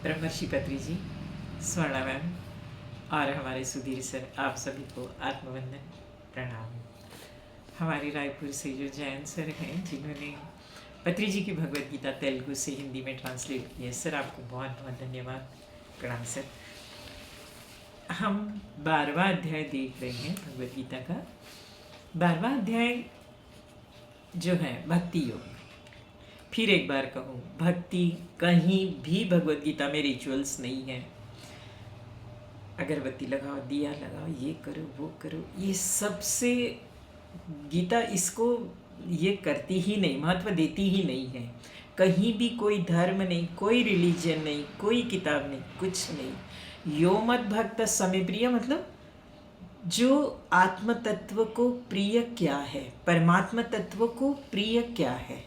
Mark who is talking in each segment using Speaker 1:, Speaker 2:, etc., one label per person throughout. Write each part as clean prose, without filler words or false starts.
Speaker 1: ब्रह्मर्षि पत्री जी, स्वर्णा मैम और हमारे सुधीर सर, आप सभी को आत्मवंदन प्रणाम। हमारे रायपुर से जो जैन सर हैं जिन्होंने पत्री जी की भगवद गीता तेलुगु से हिंदी में ट्रांसलेट की है, सर आपको बहुत बहुत धन्यवाद, प्रणाम सर। हम 12वां अध्याय देख रहे हैं भगवद गीता का। 12वां अध्याय जो है भक्ति योग। फिर एक बार कहूँ, भक्ति कहीं भी भगवद गीता में रिचुअल्स नहीं है। अगरबत्ती लगाओ, दिया लगाओ, ये करो वो करो, ये सबसे गीता इसको ये करती ही नहीं, महत्व देती ही नहीं है। कहीं भी कोई धर्म नहीं, कोई रिलीजन नहीं, कोई किताब नहीं, कुछ नहीं। यो मत भक्त समय प्रिय, मतलब जो आत्म तत्व को प्रिय क्या है, परमात्मा तत्व को प्रिय क्या है,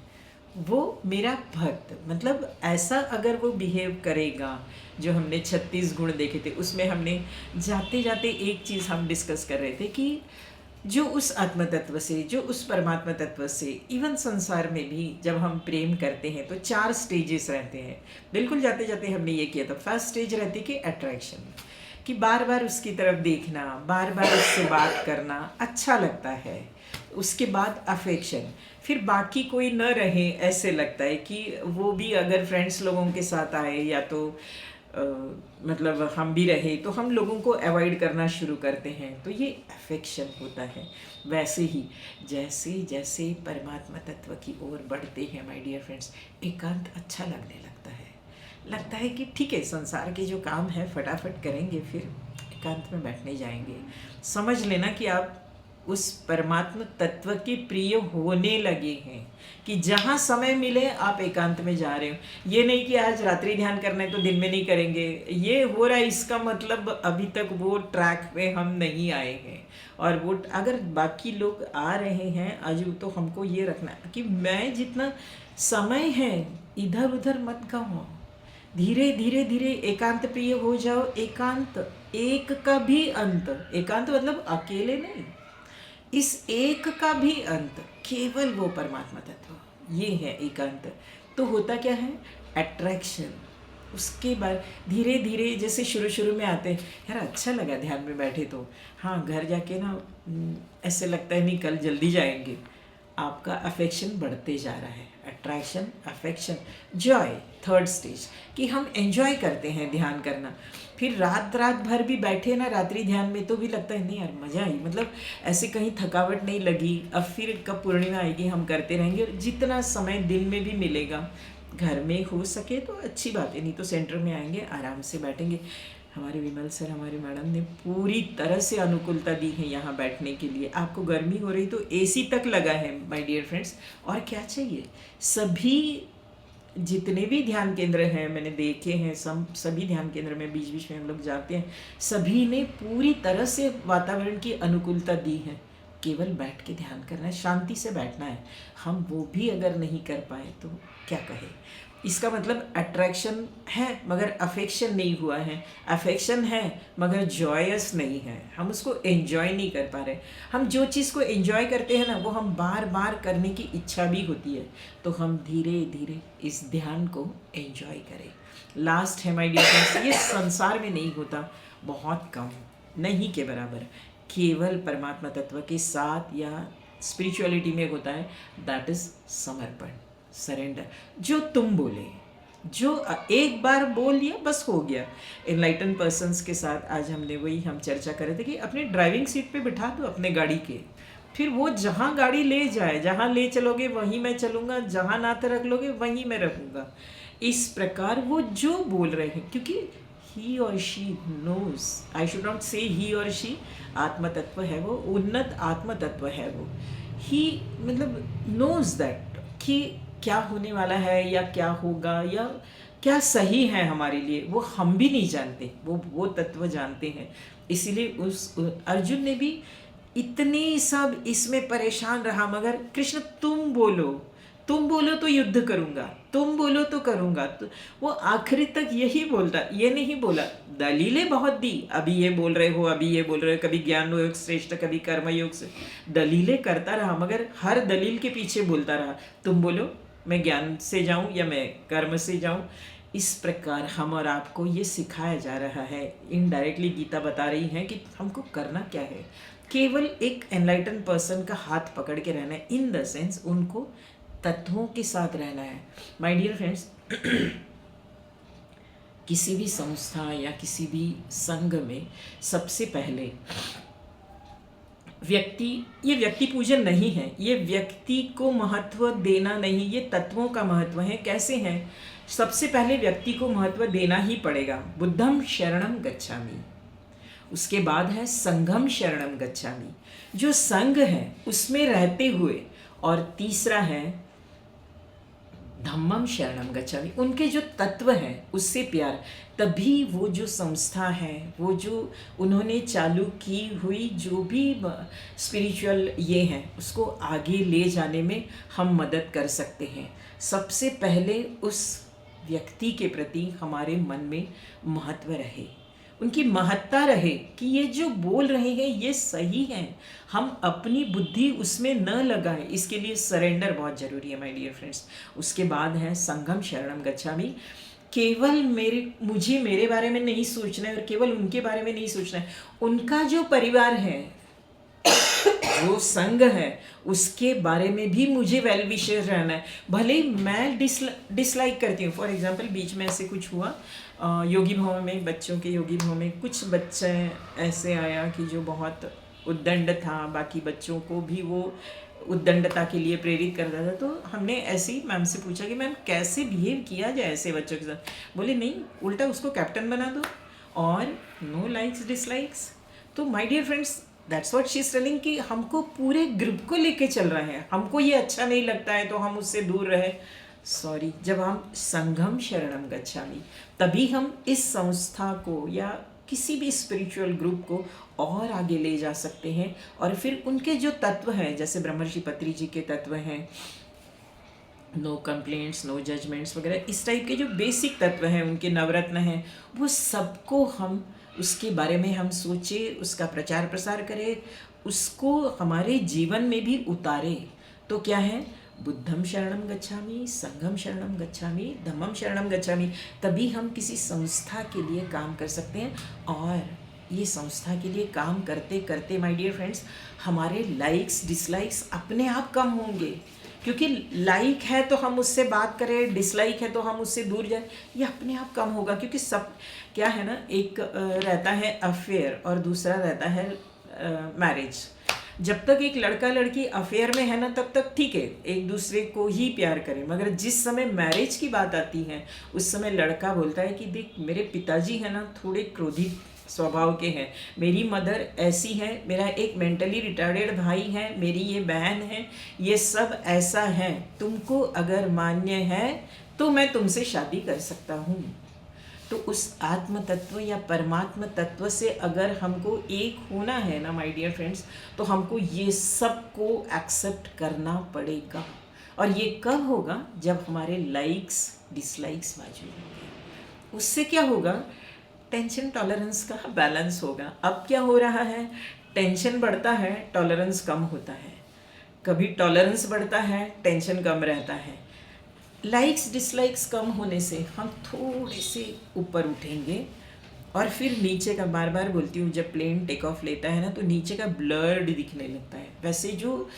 Speaker 1: वो मेरा भक्त। मतलब ऐसा अगर वो बिहेव करेगा, जो हमने 36 गुण देखे थे, उसमें हमने जाते जाते एक चीज़ हम डिस्कस कर रहे थे कि जो उस आत्म तत्व से, जो उस परमात्मा तत्व से, इवन संसार में भी जब हम प्रेम करते हैं तो 4 स्टेजेस रहते हैं। बिल्कुल जाते जाते हमने ये किया था। फर्स्ट स्टेज रहती कि अट्रैक्शन, कि बार बार उसकी तरफ देखना, बार बार उससे बात करना अच्छा लगता है। उसके बाद अफेक्शन, फिर बाकी कोई न रहे ऐसे लगता है कि वो भी अगर फ्रेंड्स लोगों के साथ आए या तो मतलब हम भी रहे तो हम लोगों को अवॉइड करना शुरू करते हैं, तो ये अफेक्शन होता है। वैसे ही जैसे जैसे परमात्मा तत्व की ओर बढ़ते हैं माय डियर फ्रेंड्स, एकांत अच्छा लगने लगता है कि ठीक है, संसार के जो काम है फटाफट करेंगे, फिर एकांत में बैठने जाएंगे। समझ लेना कि आप उस परमात्मा तत्व के प्रिय होने लगे हैं, कि जहाँ समय मिले आप एकांत में जा रहे हो। ये नहीं कि आज रात्रि ध्यान करना है तो दिन में नहीं करेंगे, ये हो रहा है, इसका मतलब अभी तक वो ट्रैक पे हम नहीं आए हैं। और वो अगर बाकी लोग आ रहे हैं आज, तो हमको ये रखना है कि मैं जितना समय है इधर उधर मत गाऊँ, धीरे धीरे धीरे एकांत प्रिय हो जाओ। एकांत एक का भी अंत, एकांत मतलब अकेले नहीं, इस एक का भी अंत केवल वो परमात्मा तत्व, ये है एकांत। तो होता क्या है, अट्रैक्शन। उसके बाद धीरे धीरे, जैसे शुरू शुरू में आते हैं, यार अच्छा लगा ध्यान में बैठे तो, हाँ घर जाके ना ऐसे लगता है नहीं कल जल्दी जाएंगे। आपका अफेक्शन बढ़ते जा रहा है, attraction, affection, Joy, third stage, कि हम एंजॉय करते हैं ध्यान करना। फिर रात भर भी बैठे ना रात्रि ध्यान में तो भी लगता है नहीं यार मज़ा आई, मतलब ऐसे कहीं थकावट नहीं लगी। अब फिर कब पूर्णिमा आएगी हम करते रहेंगे, और जितना समय दिन में भी मिलेगा, घर में हो सके तो अच्छी बात है, नहीं तो सेंटर में आएंगे, आराम से बैठेंगे। हमारे विमल सर, हमारे मैडम ने पूरी तरह से अनुकूलता दी है यहाँ बैठने के लिए। आपको गर्मी हो रही तो एसी तक लगा है माय डियर फ्रेंड्स, और क्या चाहिए। सभी जितने भी ध्यान केंद्र हैं मैंने देखे हैं, सभी ध्यान केंद्र में बीच बीच में हम लोग जाते हैं, सभी ने पूरी तरह से वातावरण की अनुकूलता दी है। केवल बैठ के ध्यान करना है, शांति से बैठना है। हम वो भी अगर नहीं कर पाए तो क्या कहें। इसका मतलब अट्रैक्शन है मगर अफेक्शन नहीं हुआ है, अफेक्शन है मगर जॉयस नहीं है, हम उसको एंजॉय नहीं कर पा रहे। हम जो चीज़ को एंजॉय करते हैं ना, वो हम बार बार करने की इच्छा भी होती है, तो हम धीरे धीरे इस ध्यान को एंजॉय करें। लास्ट है माय डियर फ्रेंड्स, ये संसार में नहीं होता, बहुत कम, नहीं के बराबर, केवल परमात्मा तत्व के साथ या स्पिरिचुअलिटी में होता है, दैट इज समर्पण, सरेंडर। जो तुम बोले, जो एक बार बोल लिया बस हो गया। एनलाइटन पर्सन्स के साथ आज हमने वही हम चर्चा कर रहे थे कि अपने ड्राइविंग सीट पे बिठा दो अपने गाड़ी के, फिर वो जहाँ गाड़ी ले जाए, जहाँ ले चलोगे वहीं मैं चलूँगा, जहाँ नाते रख लोगे वहीं मैं रखूँगा। इस प्रकार वो जो बोल रहे हैं, क्योंकि ही और she knows, I should not say he और शी, आत्म तत्व है वो, उन्नत आत्म तत्व है वो। ही मतलब नोज दैट कि क्या होने वाला है या क्या होगा या क्या सही है हमारे लिए, वो हम भी नहीं जानते, वो तत्व जानते हैं। इसीलिए उस अर्जुन ने भी इतने सब इसमें परेशान रहा, मगर कृष्ण तुम बोलो तो युद्ध करूंगा, तुम बोलो तो करूंगा। तो वो आखिरी तक यही बोलता, ये नहीं बोला, दलीलें बहुत दी, अभी ये बोल रहे हो, अभी ये बोल रहे हो, कभी ज्ञान योग श्रेष्ठ, कभी कर्म योग से, दलीलें करता रहा, मगर हर दलील के पीछे बोलता रहा, तुम बोलो मैं ज्ञान से जाऊं या मैं कर्म से जाऊं। इस प्रकार हम और आपको ये सिखाया जा रहा है, इनडायरेक्टली गीता बता रही है कि हमको करना क्या है। केवल एक एनलाइटन पर्सन का हाथ पकड़ के रहना है, इन द सेंस उनको तत्वों के साथ रहना है। माय डियर फ्रेंड्स, किसी भी संस्था या किसी भी संघ में सबसे पहले ये व्यक्ति पूजन नहीं है, ये व्यक्ति को महत्व देना नहीं, ये तत्वों का महत्व है। कैसे है? सबसे पहले व्यक्ति को महत्व देना ही पड़ेगा। बुद्धम शरणम गच्छामि, उसके बाद है संघम शरणम गच्छामि, जो संघ है उसमें रहते हुए, और तीसरा है धम्मम शरणम गच्छामि, उनके जो तत्व हैं उससे प्यार। तभी वो जो संस्था है, वो जो उन्होंने चालू की हुई जो भी स्पिरिचुअल ये हैं, उसको आगे ले जाने में हम मदद कर सकते हैं। सबसे पहले उस व्यक्ति के प्रति हमारे मन में महत्व रहे, उनकी महत्ता रहे कि ये जो बोल रहे हैं ये सही है, हम अपनी बुद्धि उसमें न लगाएं। इसके लिए सरेंडर बहुत ज़रूरी है माय डियर फ्रेंड्स। उसके बाद है संगम शरणम गच्छामि, केवल मुझे मेरे बारे में नहीं सोचना है और केवल उनके बारे में नहीं सोचना है, उनका जो परिवार है, जो संघ है, उसके बारे में भी मुझे वेल विशर रहना है। भले ही मैं डिसलाइक करती हूँ। फॉर एग्जांपल बीच में ऐसे कुछ हुआ योगी भवन में, बच्चों के योगी भवन में कुछ बच्चे ऐसे आया कि जो बहुत उद्दंड था, बाकी बच्चों को भी वो उद्दंडता के लिए प्रेरित करता था। तो हमने ऐसे ही मैम से पूछा कि मैम कैसे बिहेव किया जाए ऐसे बच्चों के साथ। बोले नहीं, उल्टा उसको कैप्टन बना दो और नो लाइक्स डिसलाइक्स। तो my dear friends, that's what she is telling कि हमको पूरे ग्रुप को लेके चल रहे हैं। हमको ये अच्छा नहीं लगता है तो हम उससे दूर रहे। सॉरी, जब हम संघम शरणम गच्छामि, तभी हम इस संस्था को या किसी भी स्पिरिचुअल ग्रुप को और आगे ले जा सकते हैं। और फिर उनके जो तत्व हैं, जैसे ब्रह्मर्षि पत्री जी के तत्व हैं, नो कंप्लेंट्स, नो जजमेंट्स वगैरह, इस टाइप के जो बेसिक तत्व हैं, उनके नवरत्न हैं, वो सबको हम उसके बारे में हम सोचें, उसका प्रचार प्रसार करें, उसको हमारे जीवन में भी उतारे। तो क्या है? बुद्धम शरणम गच्छामि, संघम शरणम गच्छामि, धम्मम शरणम गच्छामि। तभी हम किसी संस्था के लिए काम कर सकते हैं। और ये संस्था के लिए काम करते करते माय डियर फ्रेंड्स, हमारे लाइक्स डिसलाइक्स अपने आप कम होंगे। क्योंकि लाइक है तो हम उससे बात करें, डिसलाइक है तो हम उससे दूर जाए, ये अपने आप कम होगा। क्योंकि सब क्या है ना, एक रहता है अफेयर और दूसरा रहता है मैरिज। जब तक एक लड़का लड़की अफेयर में है ना, तब तक ठीक है, एक दूसरे को ही प्यार करें। मगर जिस समय मैरिज की बात आती है, उस समय लड़का बोलता है कि देख, मेरे पिताजी है ना थोड़े क्रोधित स्वभाव के हैं, मेरी मदर ऐसी है, मेरा एक मेंटली रिटार्डेड भाई है, मेरी ये बहन है, ये सब ऐसा है, तुमको अगर मान्य है तो मैं तुमसे शादी कर सकता हूँ। तो उस आत्म तत्व या परमात्म तत्व से अगर हमको एक होना है ना माय डियर फ्रेंड्स, तो हमको ये सब को एक्सेप्ट करना पड़ेगा। और ये कब होगा? जब हमारे लाइक्स डिसलाइक्स मौजूद होंगे। उससे क्या होगा? टेंशन टॉलरेंस का बैलेंस होगा। अब क्या हो रहा है? टेंशन बढ़ता है, टॉलरेंस कम होता है। कभी टॉलरेंस बढ़ता है, टेंशन कम रहता है। लाइक्स डिसलाइक्स कम होने से हम थोड़े से ऊपर उठेंगे और फिर नीचे का, बार बार बोलती हूँ, जब प्लेन टेक ऑफ लेता है ना तो नीचे का ब्लर्ड दिखने लगता है। वैसे जो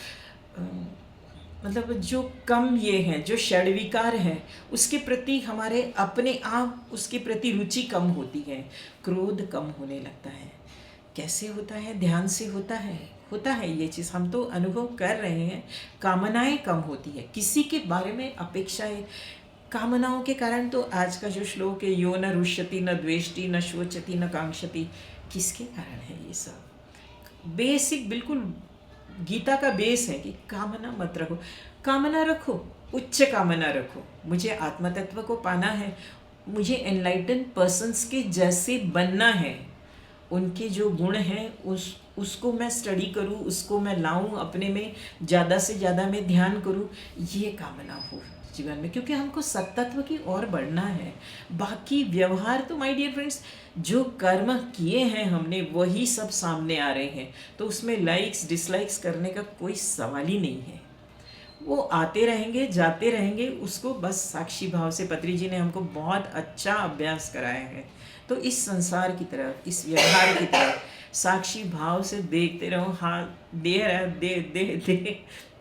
Speaker 1: मतलब जो कम ये हैं, जो षड्विकार हैं, उसके प्रति हमारे अपने आप उसके प्रति रुचि कम होती है, क्रोध कम होने लगता है। कैसे होता है? ध्यान से होता है ये चीज़, हम तो अनुभव कर रहे हैं। कामनाएं कम होती है, किसी के बारे में अपेक्षाएं, कामनाओं के कारण तो आज का जो श्लोक है, यो न रुष्यति न द्वेष्टि न शोचति न कांक्षति, किसके कारण है ये सब? बेसिक बिल्कुल गीता का बेस है कि कामना मत रखो। कामना रखो, उच्च कामना रखो, मुझे आत्मतत्व को पाना है, मुझे एनलाइटन पर्सन्स के जैसे बनना है, उनके जो गुण हैं उसको मैं स्टडी करूँ, उसको मैं लाऊं अपने में, ज़्यादा से ज़्यादा मैं ध्यान करूँ, ये कामना हो जीवन में। क्योंकि हमको सत्तत्व की ओर बढ़ना है। बाकी व्यवहार तो माय डियर फ्रेंड्स, जो कर्म किए हैं हमने वही सब सामने आ रहे हैं, तो उसमें लाइक्स डिसलाइक्स करने का कोई सवाल ही नहीं है। वो आते रहेंगे जाते रहेंगे, उसको बस साक्षी भाव से पत्री जी ने हमको बहुत अच्छा अभ्यास कराया है। तो इस संसार की तरफ, इस व्यवहार की तरफ साक्षी भाव से देखते रहो। हाँ, दे रहा है, दे दे दे,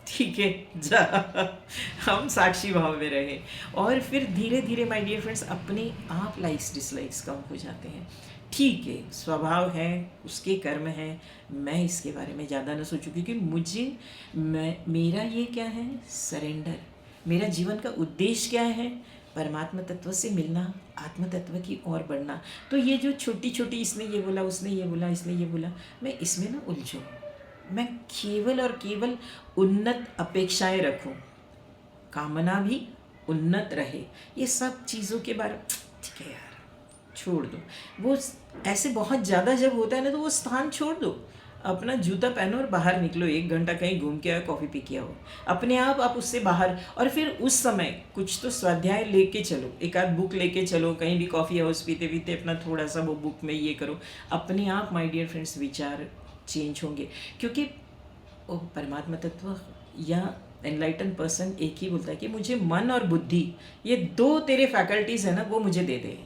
Speaker 1: ठीक है, जा, हम साक्षी भाव में रहे। और फिर धीरे धीरे माय डियर फ्रेंड्स अपने आप लाइक्स डिसलाइक्स कम हो जाते हैं। ठीक है, स्वभाव है, उसके कर्म हैं, मैं इसके बारे में ज़्यादा ना सोचूं, क्योंकि मेरा ये क्या है, सरेंडर। मेरा जीवन का उद्देश्य क्या है, परमात्मा तत्व से मिलना, आत्म तत्व की ओर बढ़ना। तो ये जो छोटी छोटी, इसने ये बोला, उसने ये बोला, इसने ये बोला, मैं इसमें ना उलझूँ। मैं केवल और केवल उन्नत अपेक्षाएं रखूं, कामना भी उन्नत रहे। ये सब चीज़ों के बारे में ठीक है यार, छोड़ दो। वो ऐसे बहुत ज़्यादा जब होता है ना, तो वो स्थान छोड़ दो, अपना जूता पहनो और बाहर निकलो, 1 घंटा कहीं घूम के आओ, कॉफ़ी पी के आओ, अपने आप उससे बाहर। और फिर उस समय कुछ तो स्वाध्याय लेके चलो, एक आध बुक लेके चलो, कहीं भी कॉफ़ी हाउस पीते पीते अपना थोड़ा सा वो बुक में ये करो। अपने आप माय डियर फ्रेंड्स विचार चेंज होंगे, क्योंकि वो परमात्मा तत्व या एनलाइटन पर्सन एक ही बोलता है कि मुझे मन और बुद्धि, ये 2 तेरे फैकल्टीज़ है ना, वो मुझे दे दे।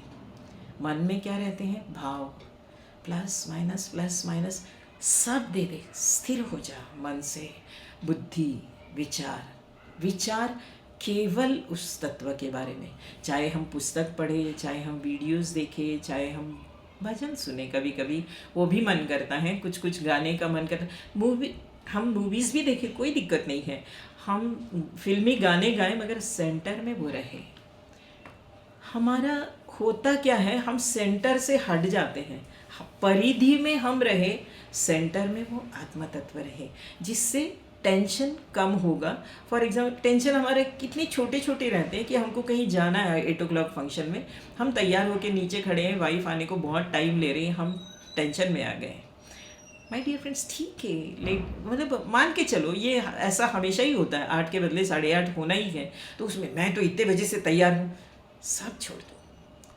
Speaker 1: मन में क्या रहते हैं, भाव, प्लस माइनस सब दे दे, स्थिर हो जा मन से। बुद्धि, विचार केवल उस तत्व के बारे में। चाहे हम पुस्तक पढ़े, चाहे हम वीडियोस देखें, चाहे हम भजन सुने, कभी कभी वो भी मन करता है, कुछ कुछ गाने का मन करता है। हम मूवीज़ भी देखें, कोई दिक्कत नहीं है, हम फिल्मी गाने गाएं, मगर सेंटर में वो रहे। हमारा होता क्या है, हम सेंटर से हट जाते हैं, परिधि में हम रहे, सेंटर में वो आत्मा तत्व रहे, जिससे टेंशन कम होगा। फॉर एग्जाम्पल, टेंशन हमारे कितने छोटे छोटे रहते हैं कि हमको कहीं जाना है 8 o'clock फंक्शन में, हम तैयार होकर नीचे खड़े हैं, वाइफ आने को बहुत टाइम ले रही है, हम टेंशन में आ गए। माय डियर फ्रेंड्स, ठीक है, लेट मतलब मान के चलो, ये ऐसा हमेशा ही होता है, 8 के बदले 8:30 होना ही है, तो उसमें मैं तो इतने बजे से तैयार हूँ। सब छोड़ दो,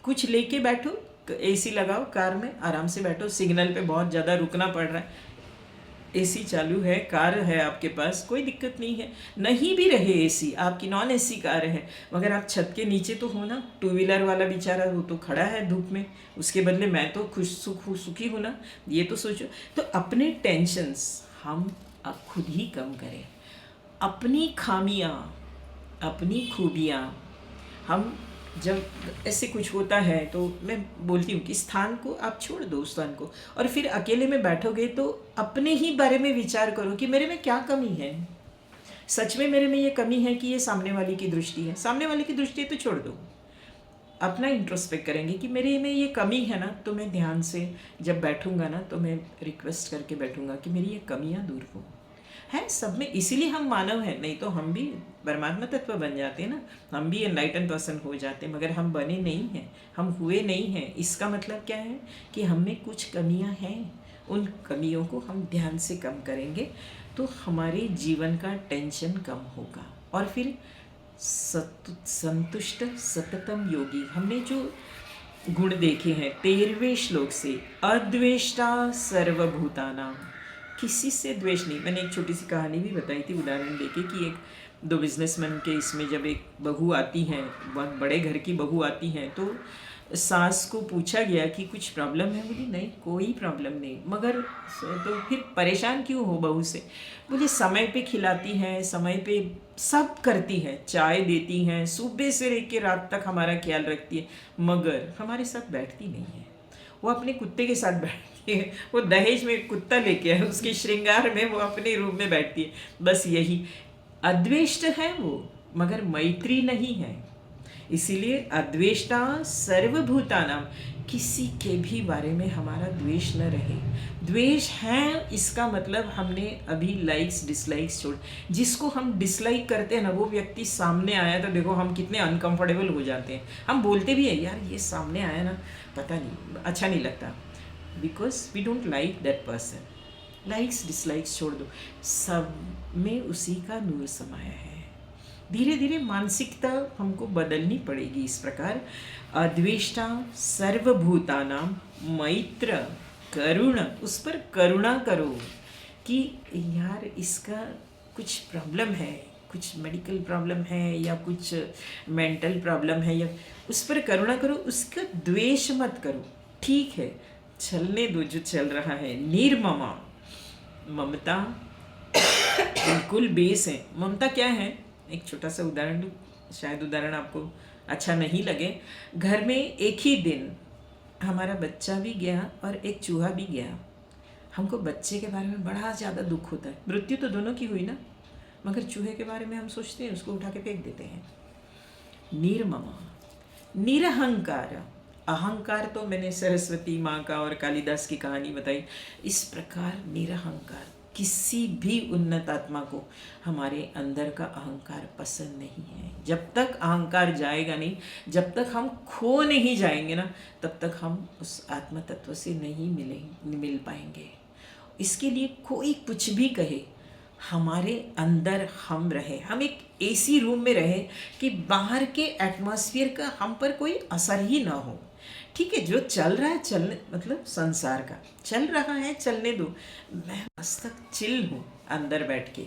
Speaker 1: कुछ लेके बैठो, एसी लगाओ, कार में आराम से बैठो, सिग्नल पे बहुत ज़्यादा रुकना पड़ रहा है, एसी चालू है, कार है आपके पास, कोई दिक्कत नहीं है। नहीं भी रहे एसी, आपकी नॉन एसी कार है, मगर आप छत के नीचे तो हो ना। 2 व्हीलर वाला बेचारा वो तो खड़ा है धूप में, उसके बदले मैं तो सुखी हूँ ना, ये तो सोचो। तो अपने टेंशन्स हम अब खुद ही कम करें, अपनी खामियाँ, अपनी खूबियाँ। हम जब ऐसे कुछ होता है तो मैं बोलती हूँ कि स्थान को आप छोड़ दो, उस स्थान को, और फिर अकेले में बैठोगे तो अपने ही बारे में विचार करो कि मेरे में क्या कमी है। सच में मेरे में ये कमी है कि ये सामने वाले की दृष्टि है, सामने वाले की दृष्टि तो छोड़ दो, अपना इंट्रोस्पेक्ट करेंगे कि मेरे में ये कमी है ना, तो मैं ध्यान से जब बैठूंगा ना, तो मैं रिक्वेस्ट करके बैठूंगा कि मेरी ये कमियाँ दूर हो। है सब में, इसीलिए हम मानव हैं, नहीं तो हम भी परमात्मा तत्व बन जाते हैं ना, हम भी एनलाइटन पर्सन हो जाते, मगर हम बने नहीं हैं, हम हुए नहीं हैं। इसका मतलब क्या है कि हम में कुछ कमियां हैं, उन कमियों को हम ध्यान से कम करेंगे तो हमारे जीवन का टेंशन कम होगा। और फिर संतुष्ट सततम योगी, हमने जो गुण देखे हैं 13वें श्लोक से, अद्वेष्टा सर्वभूतानां, किसी से द्वेष नहीं। मैंने एक छोटी सी कहानी भी बताई थी उदाहरण लेके कि 1-2 बिजनेसमैन के इसमें जब एक बहू आती है, बहुत बड़े घर की बहू आती है, तो सास को पूछा गया कि कुछ प्रॉब्लम है, बोली नहीं कोई प्रॉब्लम नहीं, मगर तो फिर परेशान क्यों हो बहू से, बोले समय पे खिलाती है, समय पे सब करती है, चाय देती हैं, सुबह से लेकर रात तक हमारा ख्याल रखती है, मगर हमारे साथ बैठती नहीं है। वो अपने कुत्ते के साथ बैठती है, वो दहेज में कुत्ता लेके आए, उसके श्रृंगार में वो अपने रूम में बैठती है, बस यही। अद्वेष्ट है वो, मगर मैत्री नहीं है। इसीलिए अद्वेष्टा सर्वभूतानां, किसी के भी बारे में हमारा द्वेष न रहे। द्वेष है इसका मतलब हमने अभी लाइक्स डिसलाइक्स छोड़, जिसको हम डिसलाइक करते हैं ना, वो व्यक्ति सामने आया तो देखो हम कितने अनकंफर्टेबल हो जाते हैं। हम बोलते भी है यार ये सामने आया ना, पता नहीं अच्छा नहीं लगता, because we don't like that person. Likes dislikes छोड़ दो, सब में उसी का नूर समाया है। धीरे धीरे मानसिकता हमको बदलनी पड़ेगी इस प्रकार। अद्वेष्टा सर्वभूतानां मैत्र करुण, उस पर करुणा करो कि यार इसका कुछ प्रॉब्लम है, कुछ मेडिकल प्रॉब्लम है या कुछ मेंटल प्रॉब्लम है, या उस पर करुणा करो, उसका द्वेष मत करो। ठीक है, चलने दो जो चल रहा है। निर्ममा, ममता बिल्कुल बेस है। ममता क्या है, एक छोटा सा उदाहरण दूँ, शायद उदाहरण आपको अच्छा नहीं लगे। घर में एक ही दिन हमारा बच्चा भी गया और एक चूहा भी गया। हमको बच्चे के बारे में बड़ा ज़्यादा दुख होता है। मृत्यु तो दोनों की हुई ना, मगर चूहे के बारे में हम सोचते हैं, उसको उठा के फेंक देते हैं। निर्ममा, निरहंकार। अहंकार तो मैंने सरस्वती माँ का और कालिदास की कहानी बताई। इस प्रकार निरहंकार, किसी भी उन्नत आत्मा को हमारे अंदर का अहंकार पसंद नहीं है। जब तक अहंकार जाएगा नहीं, जब तक हम खो नहीं जाएंगे ना, तब तक हम उस आत्म तत्व से नहीं मिल पाएंगे। इसके लिए कोई कुछ भी कहे, हमारे अंदर हम रहे, हम एक एसी रूम में रहे कि बाहर के एटमॉस्फेयर का हम पर कोई असर ही ना हो। ठीक है, जो चल रहा है चलने, मतलब संसार का चल रहा है, चलने दो, मैं मस्तक चिल हूँ अंदर बैठ के।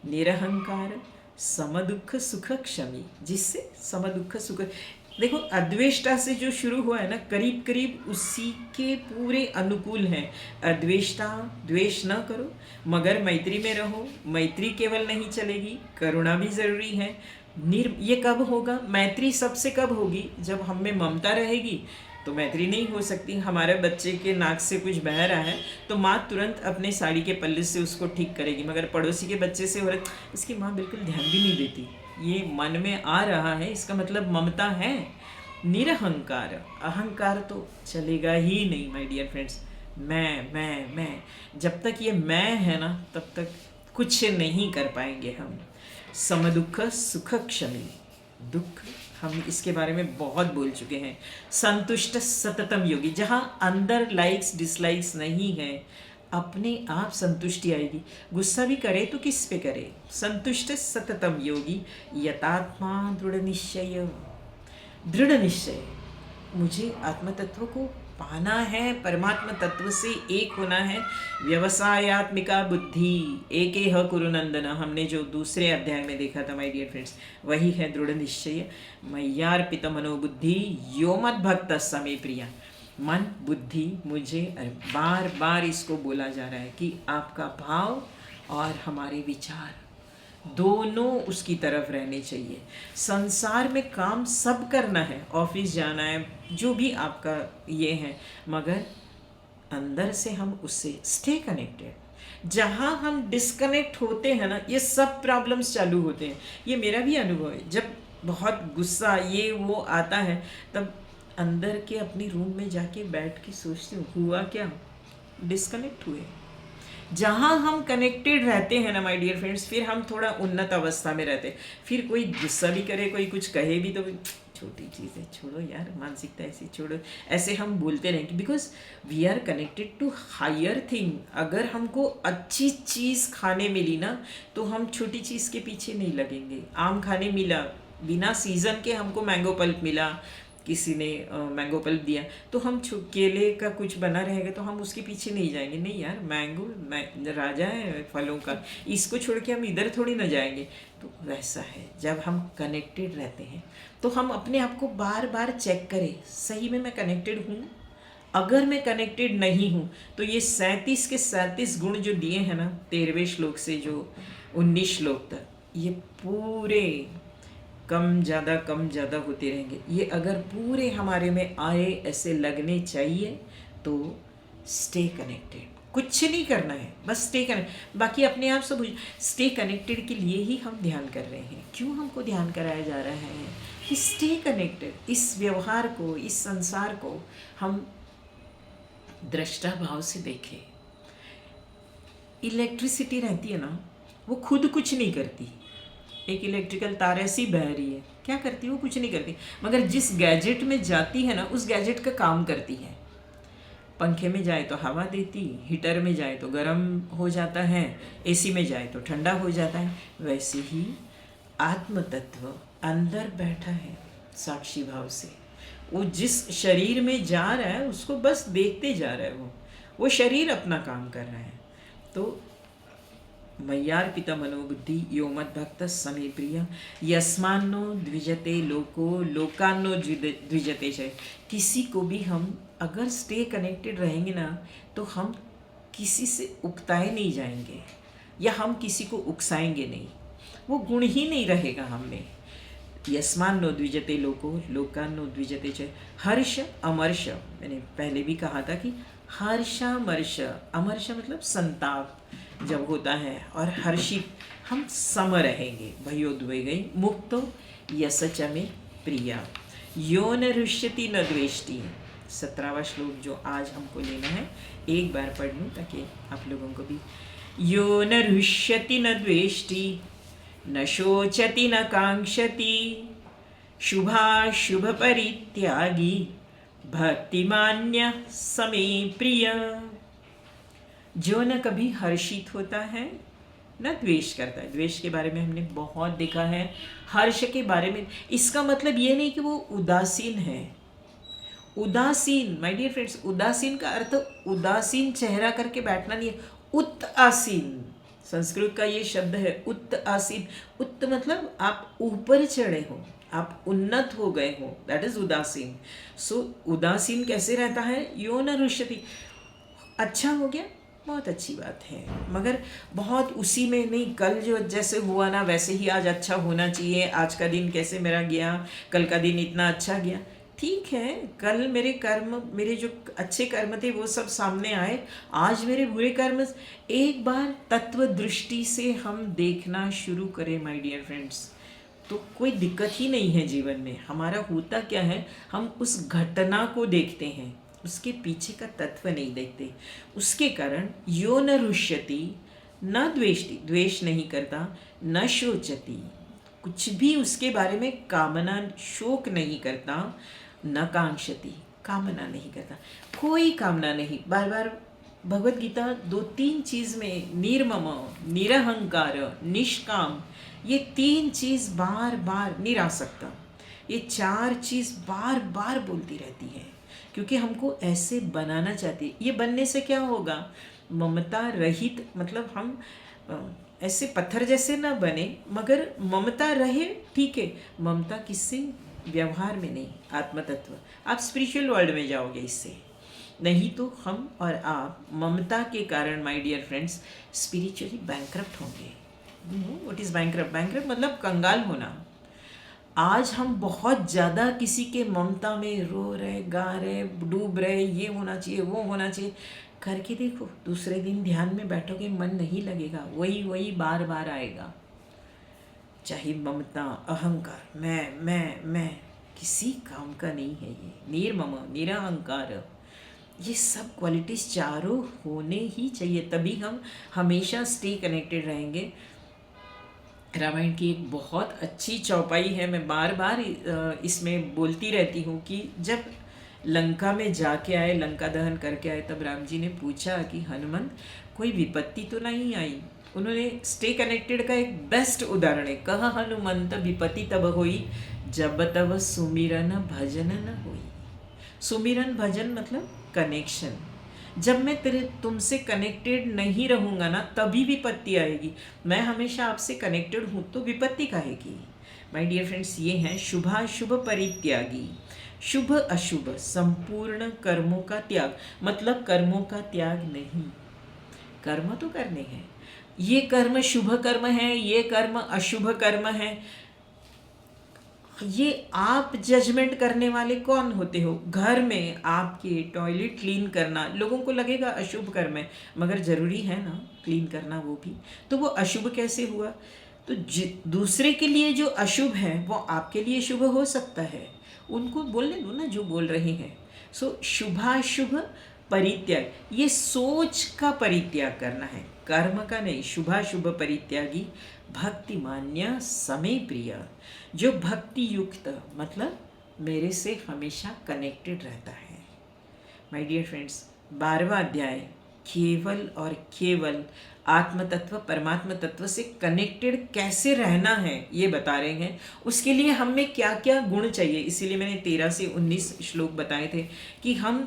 Speaker 1: निरहंकार, समदुख सुख क्षमी, जिससे समदुख सुख, देखो अद्वेष्टा से जो शुरू हुआ है ना, करीब करीब उसी के पूरे अनुकूल हैं। अद्वेष्टा, द्वेष न करो मगर मैत्री में रहो। मैत्री केवल नहीं चलेगी, करुणा भी ज़रूरी है। ये कब होगा? मैत्री सबसे कब होगी? जब हम में ममता रहेगी तो मैत्री नहीं हो सकती। हमारे बच्चे के नाक से कुछ बह रहा है तो माँ तुरंत अपने साड़ी के पल्ले से उसको ठीक करेगी, मगर पड़ोसी के बच्चे से हो रहा है, इसकी माँ बिल्कुल ध्यान भी नहीं देती। ये मन में आ रहा है, इसका मतलब ममता है। निरहंकार, अहंकार तो चलेगा ही नहीं माय डियर फ्रेंड्स। मैं, जब तक ये मैं है ना, तब तक कुछ नहीं कर पाएंगे हम। समदुख सुख क्षमी, दुख हम इसके बारे में बहुत बोल चुके हैं। संतुष्ट सततम योगी, जहाँ अंदर लाइक्स डिसलाइक्स नहीं है, अपने आप संतुष्टि आएगी। गुस्सा भी करे तो किस पे करे? संतुष्ट सततम योगी, यतात्मा दृढ़ निश्चय। दृढ़ निश्चय, मुझे आत्म तत्व को पाना है, परमात्मा तत्व से एक होना है। व्यवसायत्मिका बुद्धि एकेह कुरु नंदन, हमने जो दूसरे अध्याय में देखा था माय डियर फ्रेंड्स, वही है दृढ़ निश्चय। मय्यार्पित मनोबुद्धि यो मद भक्त समे प्रिया। मन बुद्धि, मुझे बार बार इसको बोला जा रहा है कि आपका भाव और हमारे विचार दोनों उसकी तरफ रहने चाहिए। संसार में काम सब करना है, ऑफिस जाना है, जो भी आपका ये है, मगर अंदर से हम उससे स्टे कनेक्टेड। जहाँ हम डिस्कनेक्ट होते हैं ना, ये सब प्रॉब्लम्स चालू होते हैं। ये मेरा भी अनुभव है। जब बहुत गुस्सा ये वो आता है, तब अंदर के अपने रूम में जाके बैठ के सोचती हूँ, हुआ क्या? डिस्कनेक्ट हुए। जहाँ हम कनेक्टेड रहते हैं ना माय डियर फ्रेंड्स, फिर हम थोड़ा उन्नत अवस्था में रहते हैं। फिर कोई गुस्सा भी करे, कोई कुछ कहे भी, तो छोटी चीज़ है, छोड़ो यार, मानसिकता ऐसी छोड़ो, ऐसे हम बोलते रहेंगे। Because we are connected to higher thing. अगर हमको अच्छी चीज़ खाने मिली ना, तो हम छोटी चीज़ के पीछे नहीं लगेंगे। आम खाने मिला, बिना सीज़न के हमको मैंगो पल्प मिला, किसी ने मैंगो पल्प दिया, तो हम केले का कुछ बना रहेगा तो हम उसके पीछे नहीं जाएंगे। नहीं यार, मैंगो राजा है फलों का, इसको छोड़ के हम इधर थोड़ी ना जाएंगे। तो वैसा है, जब हम कनेक्टेड रहते हैं तो हम अपने आप को बार बार चेक करें, सही में मैं कनेक्टेड हूँ? अगर मैं कनेक्टेड नहीं हूँ तो ये 37 के 37 गुण जो दिए हैं ना, 13वें श्लोक से जो 19 श्लोक तक, ये पूरे कम ज़्यादा होते रहेंगे। ये अगर पूरे हमारे में आए, ऐसे लगने चाहिए, तो स्टे कनेक्टेड। कुछ नहीं करना है, बस स्टे कनेक्ट। बाकी अपने आप सब स्टे कनेक्टेड के लिए ही हम ध्यान कर रहे हैं। क्यों हमको ध्यान कराया जा रहा है कि स्टे कनेक्टेड। इस व्यवहार को, इस संसार को हम दृष्टा भाव से देखें। इलेक्ट्रिसिटी रहती है ना, वो खुद कुछ नहीं करती। एक इलेक्ट्रिकल तार ऐसी बह रही है, क्या करती है? वो कुछ नहीं करती, मगर जिस गैजेट में जाती है ना, उस गैजेट का काम करती है। पंखे में जाए तो हवा देती, हीटर में जाए तो गर्म हो जाता है, एसी में जाए तो ठंडा हो जाता है। वैसे ही आत्म तत्व अंदर बैठा है साक्षी भाव से। वो जिस शरीर में जा रहा है उसको बस देखते जा रहा है। वो शरीर अपना काम कर रहा है। तो मय्यार्पित मनोबुद्धि यो मद्भक्त समे प्रिय यस्मान्नो द्विजते लोको लोकान्नो द्विजते च। किसी को भी हम अगर स्टे कनेक्टेड रहेंगे ना तो हम किसी से उकताए नहीं जाएंगे या हम किसी को उकसाएंगे नहीं, वो गुण ही नहीं रहेगा हम में। यस्मान्नो द्विजते लोको लोकान्नो द्विजते च। हर्ष अमर्ष, मैंने पहले भी कहा था कि हर्षामर्ष, अमर्ष मतलब संताप जब होता है, और हर्षित हम सम रहेंगे। भयो द्वेगै मुक्तो यस च मे प्रिया यो न रुष्यति न द्वेष्टि। 17वां श्लोक जो आज हमको लेना है, एक बार पढ़ लूँ ताकि आप लोगों को भी। यो न रुष्यति न द्वेष्टि न शोचति न कांक्षति शुभाशुभ परित्यागी भक्तिमान्य समे प्रिय। जो न कभी हर्षित होता है न द्वेष करता है। द्वेष के बारे में हमने बहुत देखा है, हर्ष के बारे में इसका मतलब ये नहीं कि वो उदासीन है। उदासीन, माय डियर फ्रेंड्स, उदासीन का अर्थ उदासीन चेहरा करके बैठना नहीं है। उत आसीन, संस्कृत का ये शब्द है उत आसीन। उत मतलब आप ऊपर चढ़े हो, आप उन्नत हो गए हो, दैट इज उदासीन। सो उदासीन कैसे रहता है? यो न रुष्यति, अच्छा हो गया बहुत अच्छी बात है, मगर बहुत उसी में नहीं। कल जो जैसे हुआ ना वैसे ही आज अच्छा होना चाहिए। आज का दिन कैसे मेरा गया, कल का दिन इतना अच्छा गया, ठीक है। कल मेरे कर्म, मेरे जो अच्छे कर्म थे वो सब सामने आए, आज मेरे बुरे कर्म। एक बार तत्व दृष्टि से हम देखना शुरू करें माय डियर फ्रेंड्स, तो कोई दिक्कत ही नहीं है जीवन में। हमारा होता क्या है, हम उस घटना को देखते हैं, उसके पीछे का तत्व नहीं देखते। उसके कारण यो न रुष्यति न द्वेष्टि, द्वेष नहीं करता, न शोचति, कुछ भी उसके बारे में कामना शोक नहीं करता, न कांक्षति, कामना नहीं करता, कोई कामना नहीं। बार बार भगवत गीता 2-3 चीज़ में निर्मम, निरहंकार, निष्काम, ये 3 चीज़ बार बार, निरासक्त, ये 4 चीज़ बार बार बोलती रहती है, क्योंकि हमको ऐसे बनाना चाहती है। ये बनने से क्या होगा? ममता रहित, मतलब हम ऐसे पत्थर जैसे ना बने, मगर ममता रहे, ठीक है। ममता किससे? व्यवहार में नहीं, आत्मतत्व। आप स्पिरिचुअल वर्ल्ड में जाओगे इससे, नहीं तो हम और आप ममता के कारण my dear friends spiritually bankrupt होंगे। What is bankrupt? बैंकरप्ट मतलब कंगाल होना। आज हम बहुत ज़्यादा किसी के ममता में रो रहे, गा रहे, डूब रहे, ये होना चाहिए, वो होना चाहिए, करके देखो दूसरे दिन ध्यान में बैठोगे मन नहीं लगेगा, वही वही बार बार आएगा। चाहे ममता, अहंकार, मैं किसी काम का नहीं है। ये निर्मम, निरहंकार, ये सब क्वालिटीज़ चारों होने ही चाहिए, तभी हम हमेशा स्टे कनेक्टेड रहेंगे। रामायण की एक बहुत अच्छी चौपाई है, मैं बार बार इसमें बोलती रहती हूँ कि जब लंका में जाके आए, लंका दहन करके आए, तब राम जी ने पूछा कि हनुमंत कोई विपत्ति तो नहीं आई? उन्होंने स्टे कनेक्टेड का एक बेस्ट उदाहरण है, कहा हनुमंत विपत्ति तब होई जब तब सुमिरन भजन न होई। सुमिरन भजन मतलब कनेक्शन। जब मैं तुमसे कनेक्टेड नहीं रहूँगा ना तभी विपत्ति आएगी। मैं हमेशा आपसे कनेक्टेड हूँ तो विपत्ति काहेगी? माय डियर फ्रेंड्स, ये हैं शुभाशुभ परित्यागी। शुभ अशुभ संपूर्ण कर्मों का त्याग, मतलब कर्मों का त्याग नहीं, कर्म तो करने हैं। ये कर्म शुभ कर्म है, ये कर्म अशुभ कर्म है, ये आप जजमेंट करने वाले कौन होते हो? घर में आपके टॉयलेट क्लीन करना लोगों को लगेगा अशुभ कर्म है, मगर ज़रूरी है ना क्लीन करना वो भी, तो वो अशुभ कैसे हुआ? तो दूसरे के लिए जो अशुभ है वो आपके लिए शुभ हो सकता है, उनको बोलने दो ना जो बोल रहे हैं। सो शुभाशुभ परित्याग, ये सोच का परित्याग करना है, कर्म का नहीं। शुभाशुभ परित्यागी भक्तिमान्य समे प्रिय, जो भक्ति युक्त मतलब मेरे से हमेशा कनेक्टेड रहता है। माय डियर फ्रेंड्स, 12वां अध्याय केवल और केवल आत्म तत्व, परमात्मा तत्व से कनेक्टेड कैसे रहना है ये बता रहे हैं। उसके लिए हम में क्या क्या गुण चाहिए, इसीलिए मैंने 13 से 19 श्लोक बताए थे कि हम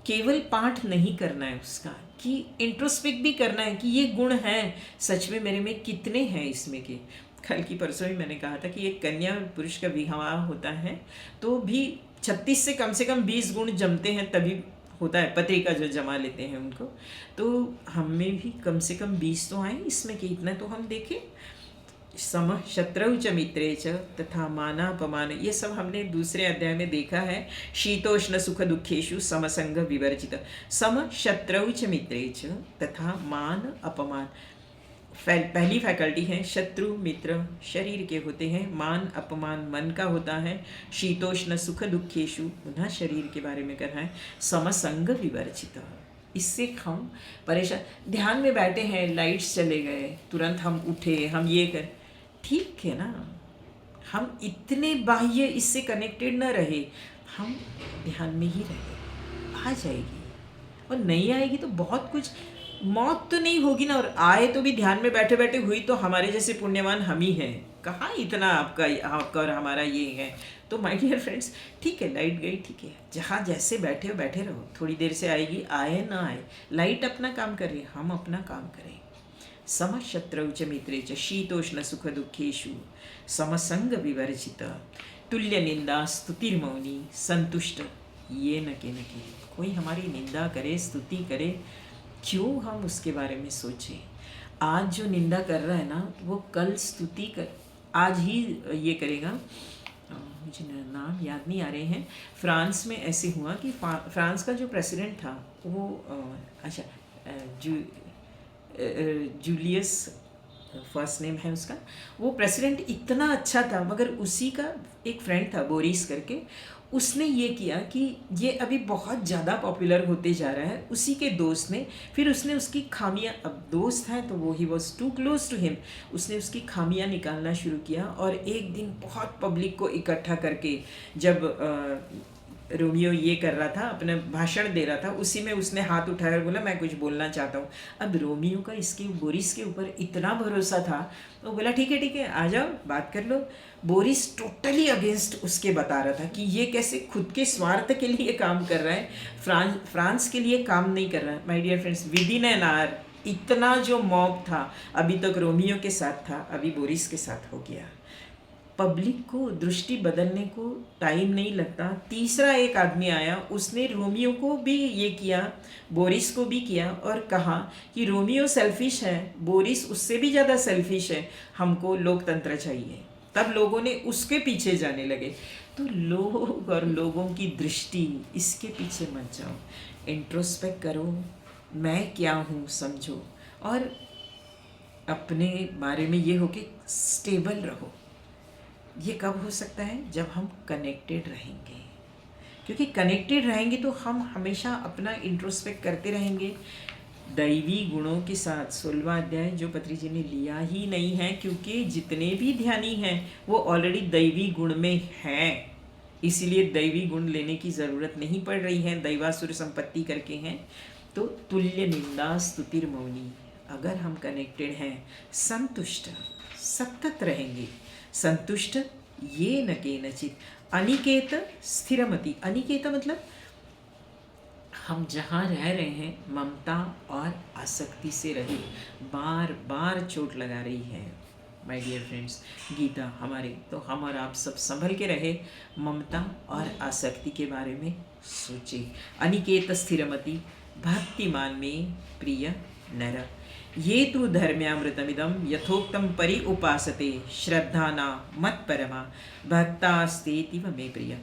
Speaker 1: केवल पाठ नहीं करना है उसका, कि इंट्रोस्पेक्ट भी करना है कि ये गुण हैं सच में मेरे में, कितने हैं इसमें के। कल की परसों ही मैंने कहा था कि एक कन्या और पुरुष का विवाह होता है तो भी 36 से कम 20 गुण जमते हैं, तभी होता है पत्रिका जो जमा लेते हैं उनको। तो हम में भी कम से कम 20 तो आए इसमें कि इतना तो हम देखें। सम शत्रु च मित्रे च तथा मानापमान, ये सब हमने दूसरे अध्याय में देखा है। शीतोष्ण सुख दुखेशु समसंग विवर्जित, सम शत्रु च मित्रे च तथा मान अपमान। पहली फैकल्टी है शत्रु मित्र शरीर के होते हैं, मान अपमान मन का होता है, शीतोष्ण सुख दुखेशु पुनः शरीर के बारे में करना है, समसंग विवर्जित। इससे हम परेशान, ध्यान में बैठे हैं, लाइट्स चले गए, तुरंत हम उठे, हम ये कर, ठीक है ना, हम इतने बाह्य इससे कनेक्टेड न रहे, हम ध्यान में ही रहे, आ जाएगी। और नहीं आएगी तो बहुत कुछ, मौत तो नहीं होगी ना, और आए तो भी ध्यान में बैठे बैठे हुई तो हमारे जैसे पुण्यवान हम ही हैं, कहाँ इतना आपका और हमारा ये है। तो माय डियर फ्रेंड्स, ठीक है लाइट गई, ठीक है, जहाँ जैसे बैठे हो बैठे रहो, थोड़ी देर से आएगी, आए ना आए, लाइट अपना काम कर रही है, हम अपना काम करें। सम शत्रौ च मित्रे च शीतोष्ण सुख दुखेशु समसंग विवर्जित, तुल्य निंदा स्तुतिर्मौनी संतुष्ट ये न के। कोई हमारी निंदा करे स्तुति करे, क्यों हम उसके बारे में सोचें। आज जो निंदा कर रहा है ना, वो कल स्तुति कर, आज ही ये करेगा। मुझे नाम याद नहीं आ रहे हैं। फ्रांस में ऐसे हुआ कि फ्रांस का जो प्रेसिडेंट था वो अच्छा जूलियस फर्स्ट नेम है उसका, वो प्रेसिडेंट इतना अच्छा था, मगर उसी का एक फ्रेंड था बोरिस करके, उसने ये किया कि ये अभी बहुत ज़्यादा पॉपुलर होते जा रहा है, उसी के दोस्त ने, फिर उसने उसकी खामियां, अब दोस्त हैं तो वो he was too close to him, उसने उसकी खामियां निकालना शुरू किया। और एक दिन बहुत पब्लिक को इकट्ठा करके, जब रोमियो ये कर रहा था, अपना भाषण दे रहा था, उसी में उसने हाथ उठाया और बोला मैं कुछ बोलना चाहता हूँ। अब रोमियो का इसके बोरिस के ऊपर इतना भरोसा था, तो बोला ठीक है आ जाओ बात कर लो। बोरिस टोटली अगेंस्ट उसके बता रहा था कि ये कैसे खुद के स्वार्थ के लिए काम कर रहा है, फ्रांस के लिए काम नहीं कर रहा है। My dear friends, within an hour इतना जो मॉब था, अभी तक रोमियो के साथ था, अभी बोरिस के साथ हो गया। पब्लिक को दृष्टि बदलने को टाइम नहीं लगता। तीसरा एक आदमी आया, उसने रोमियो को भी ये किया, बोरिस को भी किया, और कहा कि रोमियो सेल्फिश है, बोरिस उससे भी ज़्यादा सेल्फिश है, हमको लोकतंत्र चाहिए। तब लोगों ने उसके पीछे जाने लगे। तो लोग और लोगों की दृष्टि, इसके पीछे मत जाओ, इंट्रोस्पेक्ट करो, मैं क्या हूँ समझो, और अपने बारे में ये हो कि स्टेबल रहो। ये कब हो सकता है? जब हम कनेक्टेड रहेंगे, क्योंकि कनेक्टेड रहेंगे तो हम हमेशा अपना इंट्रोस्पेक्ट करते रहेंगे दैवी गुणों के साथ। 16वां अध्याय जो पत्री जी ने लिया ही नहीं है, क्योंकि जितने भी ध्यानी हैं वो ऑलरेडी दैवी गुण में हैं, इसीलिए दैवी गुण लेने की ज़रूरत नहीं पड़ रही है, दैवासुर संपत्ति करके हैं। तो तुल्य निंदा स्तुतिर्मौनी, अगर हम कनेक्टेड हैं, संतुष्ट सतत रहेंगे, संतुष्ट ये न केनचित, अनिकेत स्थिरमति। अनिकेत मतलब हम जहाँ रह रहे हैं ममता और आसक्ति से रहे, बार बार चोट लगा रही है माय डियर फ्रेंड्स गीता हमारे। तो हम और आप सब संभल के रहे, ममता और आसक्ति के बारे में सोचे। अनिकेत स्थिरमति भक्तिमान में प्रिय नर, ये तु धर्म्यामृतमिदं यथोक्तं परि उपासते, श्रद्धाना मत परमा भक्तास्तेतिव मे प्रिय।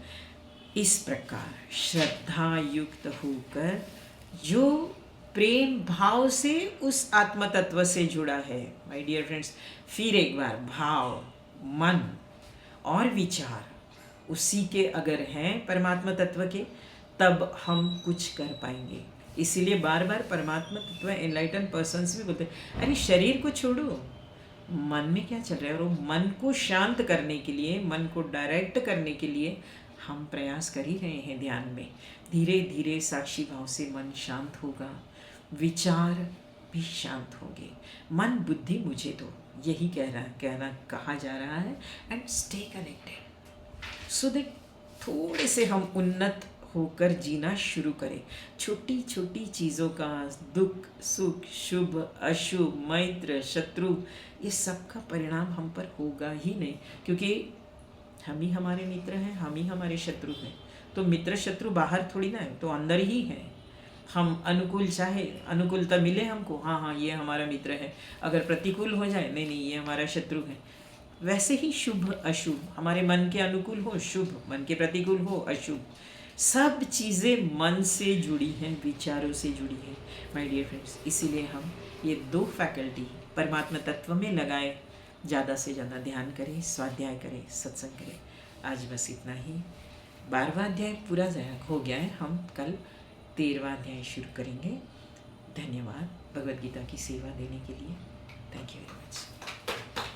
Speaker 1: इस प्रकार श्रद्धा युक्त होकर जो प्रेम भाव से उस आत्म तत्व से जुड़ा है, माय डियर फ्रेंड्स, फिर एक बार भाव, मन और विचार उसी के अगर हैं परमात्मा तत्व के, तब हम कुछ कर पाएंगे। इसीलिए बार बार परमात्मा तत्व एनलाइटन पर्सन्स भी बोलते हैं अरे शरीर को छोड़ो, मन में क्या चल रहा है, और मन को शांत करने के लिए, मन को डायरेक्ट करने के लिए हम प्रयास कर ही रहे हैं ध्यान में। धीरे धीरे साक्षी भाव से मन शांत होगा, विचार भी शांत होंगे। मन बुद्धि मुझे दो, यही कहा जा रहा है। And stay connected so that थोड़े से हम उन्नत होकर जीना शुरू करें। छोटी छोटी चीज़ों का, दुख सुख, शुभ अशुभ, मैत्र शत्रु, ये सब का परिणाम हम पर होगा ही नहीं, क्योंकि हम ही हमारे मित्र हैं, हम ही हमारे शत्रु हैं। तो मित्र शत्रु बाहर थोड़ी ना है, तो अंदर ही है। हम अनुकूल चाहे अनुकूलता मिले हमको, हाँ हाँ ये हमारा मित्र है, अगर प्रतिकूल हो जाए, नहीं नहीं ये हमारा शत्रु है। वैसे ही शुभ अशुभ, हमारे मन के अनुकूल हो शुभ, मन के प्रतिकूल हो अशुभ, सब चीज़ें मन से जुड़ी हैं, विचारों से जुड़ी हैं माय डियर फ्रेंड्स। इसीलिए हम ये दो फैकल्टी परमात्मा तत्व में लगाए, ज़्यादा से ज़्यादा ध्यान करें, स्वाध्याय करें, सत्संग करें। आज बस इतना ही। 12वां अध्याय पूरा हो गया है, हम कल 13वां अध्याय शुरू करेंगे। धन्यवाद भगवद गीता की सेवा देने के लिए। Thank you very much.